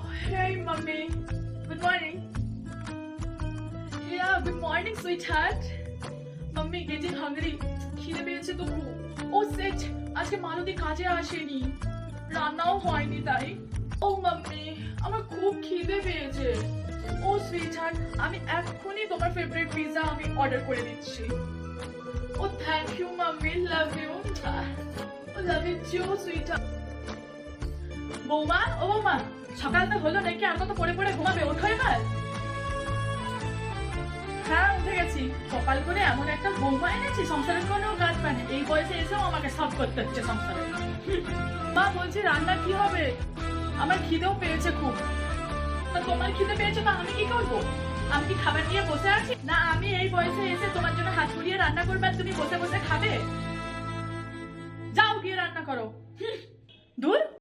Hey, mommy. Good morning. Yeah, good morning, sweetheart. Mommy, getting hungry. খিদে পেয়েছে তো খুব। ও সেট, আজকে মালতী কাজে আসেনি। রান্নাও হয়নি তাই। ও মাম্মি, আমার খুব খিদে পেয়েছে। ও সুইটহার্ট, আমি এক্ষুনি তোমার ফেভারিট পিৎজা আমি অর্ডার করে দিচ্ছি। ও thank you mummy, love you. Love you too sweetheart. বৌমা, ও বৌমা, সকালটা হলো নাকি? আর কত পড়ে পড়ে ঘুমাবে? ওঠো এবার। হ্যাঁ, উঠে গেছি। সকাল করে এমন একটা বৌমা এনেছি, সংসারের কোনো কাজ পায়নি। এই বয়সে এসেও আমাকে সব করতে হচ্ছে সংসারে। মা বলছি রান্না কি হবে? আমার খিদেও পেয়েছে খুব। তা তোমার খিদে পেয়েছে তো আমি কি করবো? আমি কি খাবার নিয়ে বসে আছি? না, আমি এই বয়সে এসে তোমার জন্য হাত পুড়িয়ে রান্না করবে আর তুমি বসে বসে খাবে? যাও গিয়ে রান্না করো।